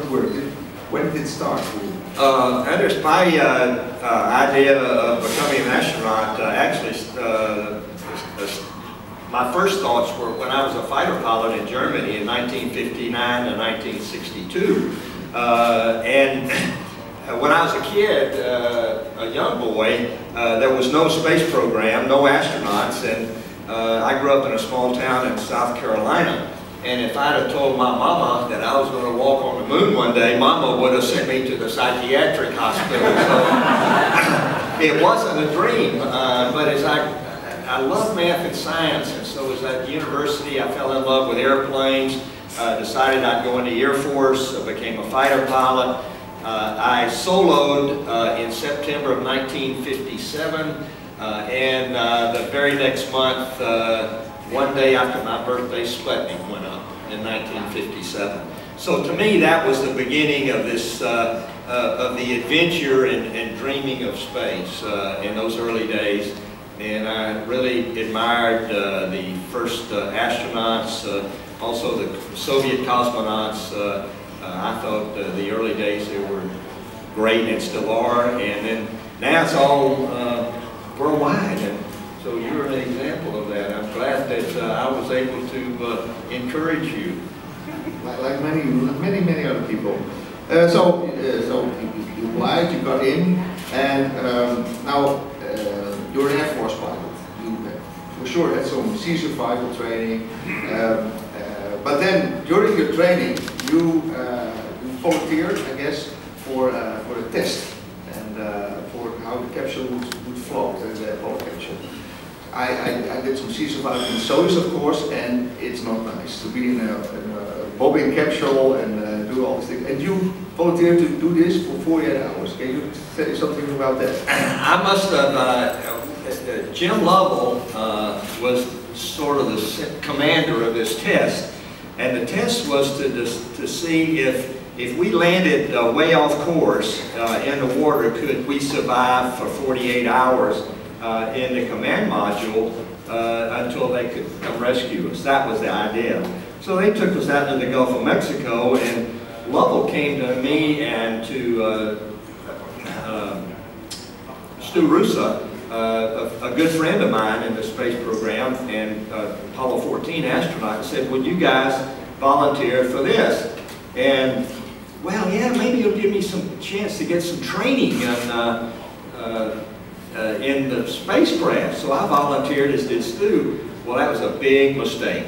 it work? When did it start? Anders, my idea of becoming an astronaut my first thoughts were when I was a fighter pilot in Germany in 1959 and 1962. And when I was a kid, a young boy, there was no space program, no astronauts, and I grew up in a small town in South Carolina. And if I'd have told my mama that I was going to walk on the moon one day, mama would have sent me to the psychiatric hospital. So it wasn't a dream, but as I love math and science, and so as at university I fell in love with airplanes, decided I'd go into the Air Force, became a fighter pilot. I soloed in September of 1957, and the very next month, one day after my birthday, Sputnik went up in 1957. So to me, that was the beginning of this, of the adventure and dreaming of space in those early days. And I really admired the first astronauts, also the Soviet cosmonauts. I thought the early days they were great and still are, and then now it's all worldwide. And so you're an example of that. I'm glad that I was able to encourage you. Like many other people. So you applied, you got in, and now you're an Air Force pilot. You for sure had some sea survival training, but then during your training you volunteered, I guess, for a test and for how the capsule would float, the Apollo capsule. I did some sea survival in Soyuz, of course, and it's not nice to be in a bobbing capsule and do all these things. And you volunteered to do this for 48 hours. Can you say something about that? I must have, Jim Lovell was sort of the commander of this test. And the test was to see if we landed way off course in the water, could we survive for 48 hours in the command module until they could come rescue us. That was the idea. So they took us out into the Gulf of Mexico, and Lovell came to me and to Stu Rusa, a good friend of mine in the space program and Apollo 14 astronaut, and said, would you guys volunteer for this? And well, yeah, maybe it'll give me some chance to get some training in the spacecraft. So I volunteered, as did Stu. Well, that was a big mistake.